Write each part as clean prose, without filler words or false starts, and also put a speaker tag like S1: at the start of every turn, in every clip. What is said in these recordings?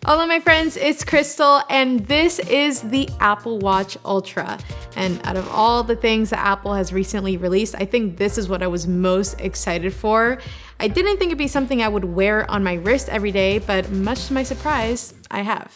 S1: Hola my friends, it's Krystal and this is the Apple Watch Ultra. And out of all the things that Apple has recently released, I think this is what I was most excited for. I didn't think it'd be something I would wear on my wrist every day, but much to my surprise, I have.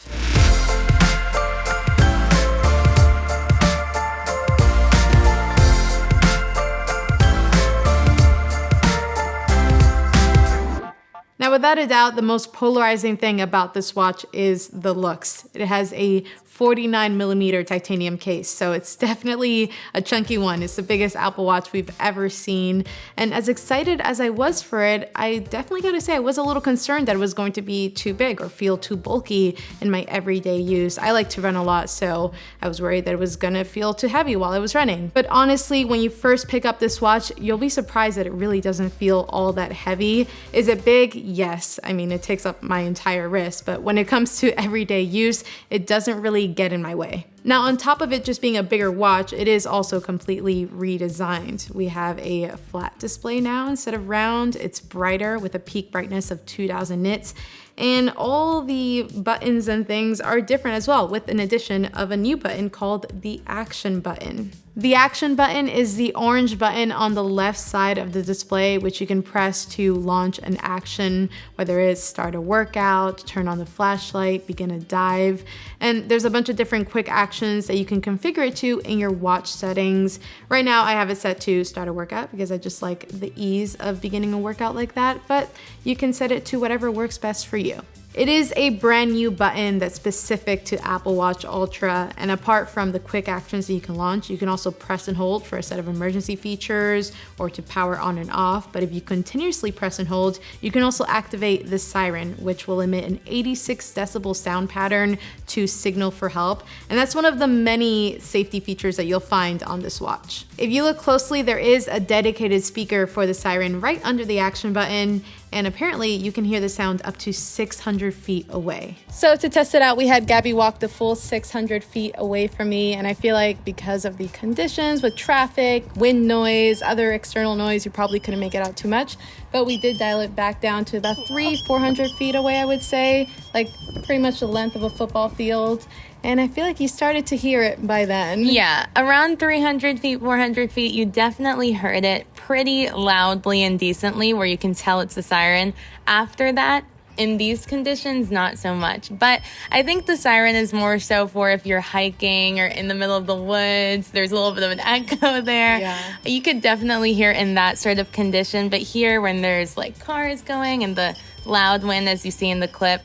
S1: Now, without a doubt, the most polarizing thing about this watch is the looks. It has a 49mm titanium case, so it's definitely a chunky one. It's the biggest Apple Watch we've ever seen. And as excited as I was for it, I definitely gotta say I was a little concerned that it was going to be too big or feel too bulky in my everyday use. I like to run a lot, so I was worried that it was gonna feel too heavy while I was running. But honestly, when you first pick up this watch, you'll be surprised that it really doesn't feel all that heavy. Is it big? Yes. I mean, it takes up my entire wrist, but when it comes to everyday use, it doesn't really get in my way. Now, on top of it just being a bigger watch, it is also completely redesigned. We have a flat display now instead of round. It's brighter with a peak brightness of 2000 nits. And all the buttons and things are different as well, with an addition of a new button called the Action button. The Action button is the orange button on the left side of the display, which you can press to launch an action, whether it's start a workout, turn on the flashlight, begin a dive. And there's a bunch of different quick actions that you can configure it to in your watch settings. Right now, I have it set to start a workout because I just like the ease of beginning a workout like that, but you can set it to whatever works best for you. It is a brand new button that's specific to Apple Watch Ultra, and apart from the quick actions that you can launch, you can also press and hold for a set of emergency features or to power on and off. But if you continuously press and hold, you can also activate the siren, which will emit an 86 decibel sound pattern to signal for help. And that's one of the many safety features that you'll find on this watch. If you look closely, there is a dedicated speaker for the siren right under the Action button, and apparently you can hear the sound up to 600 feet away. So to test it out, we had Gabby walk the full 600 feet away from me, and I feel like because of the conditions with traffic, wind noise, other external noise, you probably couldn't make it out too much, but we did dial it back down to about 400 feet away, I would say, like pretty much the length of a football field. And I feel like you started to hear it by then.
S2: Yeah, around 300 feet, 400 feet, you definitely heard it pretty loudly and decently where you can tell it's a siren. After that, in these conditions, not so much. But I think the siren is more so for if you're hiking or in the middle of the woods. There's a little bit of an echo there.
S1: Yeah.
S2: You could definitely hear it in that sort of condition. But here, when there's like cars going and the loud wind, as you see in the clip,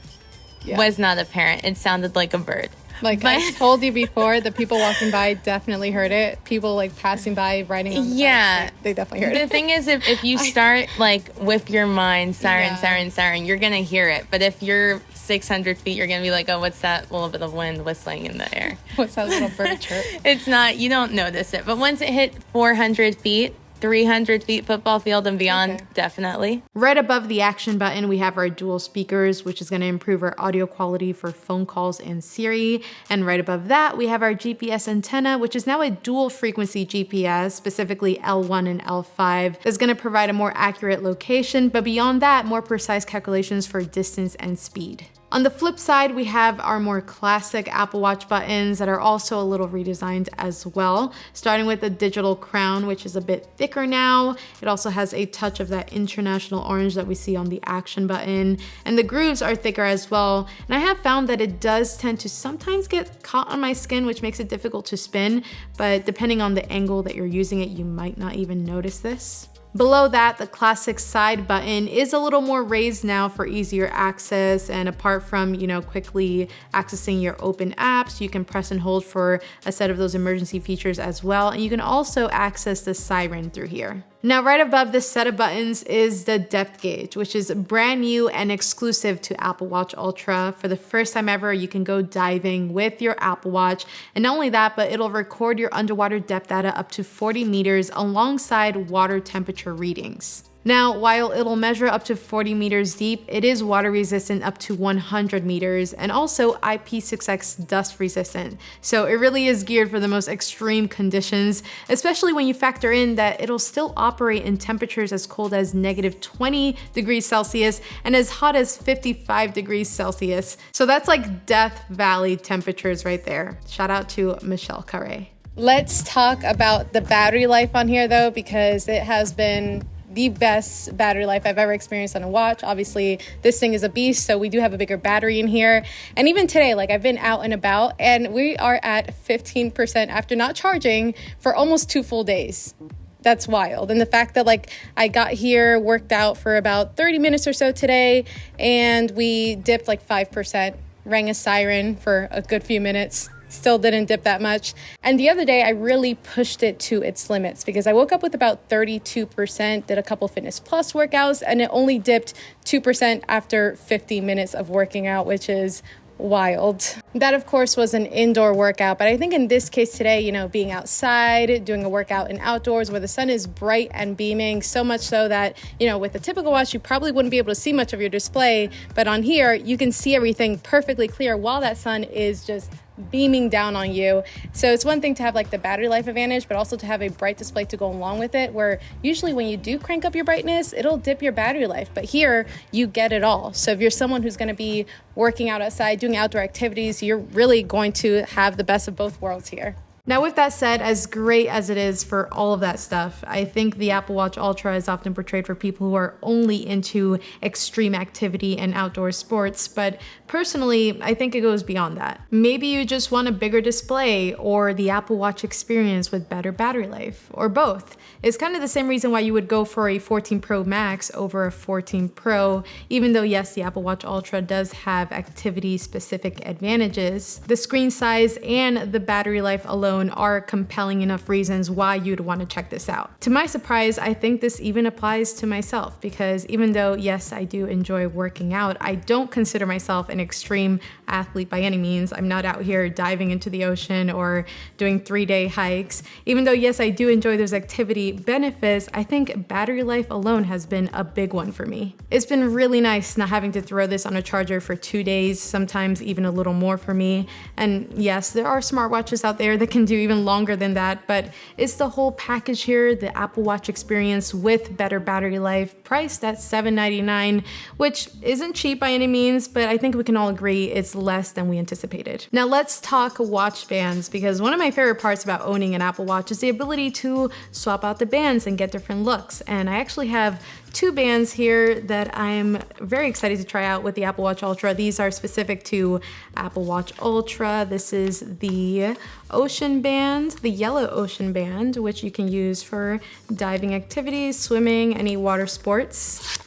S2: was not apparent. It sounded like a bird.
S1: Like I told you before, the people walking by definitely heard it. People like passing by, riding on the bikes, they definitely heard it.
S2: The thing is, if you start like with your mind, siren, siren, siren, you're going to hear it. But if you're 600 feet, you're going to be like, oh, what's that little bit of wind whistling in the air?
S1: What's that little bird chirp?
S2: It's not, you don't notice it. But once it hit 400 feet, 300 feet football field and beyond, definitely.
S1: Right above the Action button, we have our dual speakers, which is going to improve our audio quality for phone calls and Siri. And right above that, we have our GPS antenna, which is now a dual frequency GPS, specifically L1 and L5. That's going to provide a more accurate location, but beyond that, more precise calculations for distance and speed. On the flip side, we have our more classic Apple Watch buttons that are also a little redesigned as well, starting with the digital crown, which is a bit thicker now. It also has a touch of that international orange that we see on the Action button, and the grooves are thicker as well. And I have found that it does tend to sometimes get caught on my skin, which makes it difficult to spin, but depending on the angle that you're using it, you might not even notice this. Below that, the classic side button is a little more raised now for easier access, and apart from, quickly accessing your open apps, you can press and hold for a set of those emergency features as well, and you can also access the siren through here. Now, right above this set of buttons is the depth gauge, which is brand new and exclusive to Apple Watch Ultra. For the first time ever, you can go diving with your Apple Watch. And not only that, but it'll record your underwater depth data up to 40 meters alongside water temperature readings. Now, while it'll measure up to 40 meters deep, it is water resistant up to 100 meters and also IP6X dust resistant. So it really is geared for the most extreme conditions, especially when you factor in that it'll still operate in temperatures as cold as -20 degrees Celsius and as hot as 55 degrees Celsius. So that's like Death Valley temperatures right there. Shout out to Michelle Carré. Let's talk about the battery life on here though, because it has been the best battery life I've ever experienced on a watch. Obviously, this thing is a beast, so we do have a bigger battery in here. And even today, like I've been out and about and we are at 15% after not charging for almost 2 full days. That's wild. And the fact that like I got here, worked out for about 30 minutes or so today, and we dipped like 5%, rang a siren for a good few minutes. Still didn't dip that much. And the other day I really pushed it to its limits because I woke up with about 32%, did a couple Fitness Plus workouts, and it only dipped 2% after 50 minutes of working out, which is wild. That of course was an indoor workout, but I think in this case today, you know, being outside, doing a workout in outdoors where the sun is bright and beaming, so much so that, you know, with a typical watch, you probably wouldn't be able to see much of your display, but on here, you can see everything perfectly clear while that sun is just beaming down on you. So it's one thing to have like the battery life advantage, but also to have a bright display to go along with it, where usually when you do crank up your brightness, it'll dip your battery life, but here you get it all. So if you're someone who's going to be working out outside, doing outdoor activities, you're really going to have the best of both worlds here. Now, with that said, as great as it is for all of that stuff, I think the Apple Watch Ultra is often portrayed for people who are only into extreme activity and outdoor sports, but personally, I think it goes beyond that. Maybe you just want a bigger display or the Apple Watch experience with better battery life, or both. It's kind of the same reason why you would go for a 14 Pro Max over a 14 Pro, even though yes, the Apple Watch Ultra does have activity-specific advantages. The screen size and the battery life alone are compelling enough reasons why you'd want to check this out. To my surprise, I think this even applies to myself because even though, yes, I do enjoy working out, I don't consider myself an extreme athlete by any means. I'm not out here diving into the ocean or doing 3-day hikes. Even though, yes, I do enjoy those activity benefits, I think battery life alone has been a big one for me. It's been really nice not having to throw this on a charger for 2 days, sometimes even a little more for me. And yes, there are smartwatches out there that can do even longer than that, but it's the whole package here, the Apple Watch experience with better battery life, priced at $799, which isn't cheap by any means, but I think we can all agree it's less than we anticipated. Now let's talk watch bands, because one of my favorite parts about owning an Apple Watch is the ability to swap out the bands and get different looks. And I actually have 2 bands here that I'm very excited to try out with the Apple Watch Ultra. These are specific to Apple Watch Ultra. This is the Ocean Band, the yellow Ocean Band, which you can use for diving activities, swimming, any water sports.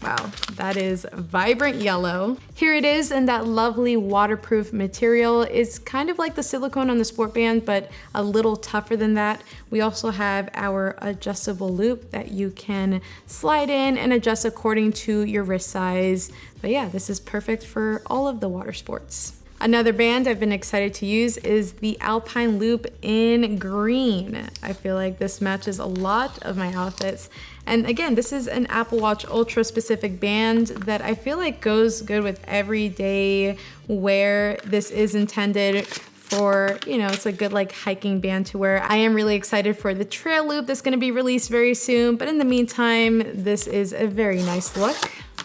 S1: Wow, that is vibrant yellow. Here it is in that lovely waterproof material. It's kind of like the silicone on the Sport Band, but a little tougher than that. We also have our adjustable loop that you can slide in and adjust according to your wrist size. But yeah, this is perfect for all of the water sports. Another band I've been excited to use is the Alpine Loop in green. I feel like this matches a lot of my outfits. And again, this is an Apple Watch Ultra specific band that I feel like goes good with everyday wear. This is intended for, you know, it's a good like hiking band to wear. I am really excited for the trail loop that's gonna be released very soon, but in the meantime, this is a very nice look.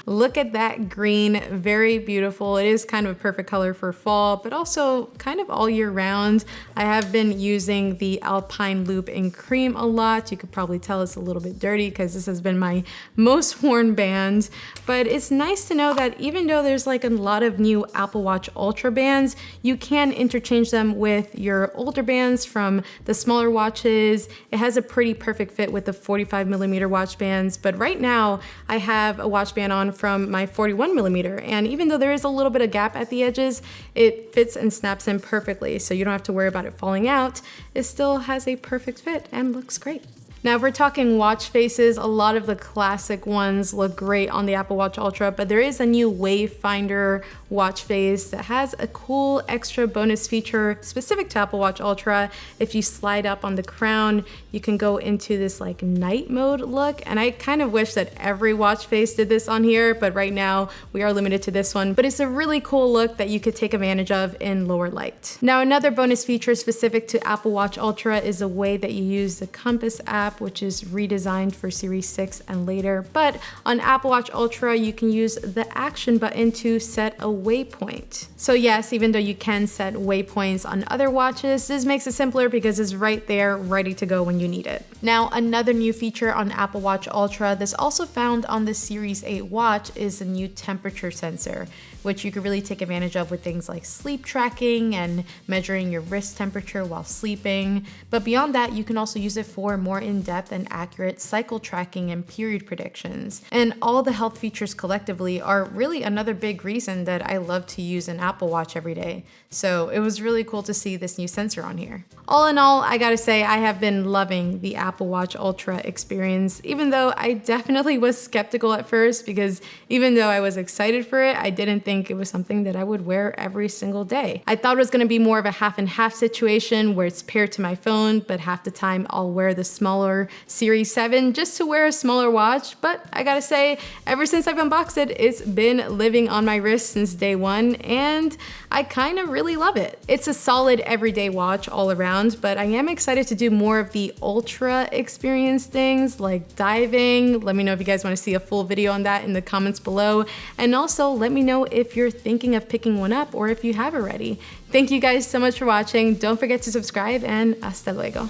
S1: Look at that green, very beautiful. It is kind of a perfect color for fall, but also kind of all year round. I have been using the Alpine Loop in cream a lot. You could probably tell it's a little bit dirty because this has been my most worn band, but it's nice to know that even though there's like a lot of new Apple Watch Ultra bands, you can interchange them with your older bands from the smaller watches. It has a pretty perfect fit with the 45mm watch bands, but right now I have a watch band on from my 41mm, and even though there is a little bit of gap at the edges, it fits and snaps in perfectly, so you don't have to worry about it falling out. It still has a perfect fit and looks great. Now, if we're talking watch faces, a lot of the classic ones look great on the Apple Watch Ultra, but there is a new Wayfinder watch face that has a cool extra bonus feature specific to Apple Watch Ultra. If you slide up on the crown, you can go into this like night mode look, and I kind of wish that every watch face did this on here, but right now we are limited to this one. But it's a really cool look that you could take advantage of in lower light. Now, another bonus feature specific to Apple Watch Ultra is a way that you use the Compass app, which is redesigned for Series 6 and later. But on Apple Watch Ultra, you can use the action button to set a waypoint. So yes, even though you can set waypoints on other watches, this makes it simpler because it's right there, ready to go when you need it. Now, another new feature on Apple Watch Ultra that's also found on the Series 8 watch is a new temperature sensor, which you could really take advantage of with things like sleep tracking and measuring your wrist temperature while sleeping. But beyond that, you can also use it for more in-depth and accurate cycle tracking and period predictions. And all the health features collectively are really another big reason that I love to use an Apple Watch every day. So it was really cool to see this new sensor on here. All in all, I gotta say I have been loving the Apple Watch Ultra experience, even though I definitely was skeptical at first, because even though I was excited for it, I didn't think it was something that I would wear every single day. I thought it was gonna be more of a half and half situation where it's paired to my phone, but half the time I'll wear the smaller Series 7 just to wear a smaller watch. But I gotta say, ever since I've unboxed it, it's been living on my wrist since day one, and I kind of really love it. It's a solid everyday watch all around, but I am excited to do more of the Ultra experience things like diving. Let me know if you guys want to see a full video on that in the comments below. And also let me know if you're thinking of picking one up or if you have already. Thank you guys so much for watching. Don't forget to subscribe, and hasta luego.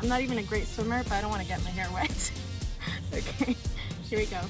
S3: I'm not even a great swimmer, but I don't want to get my hair wet. Okay, here we go.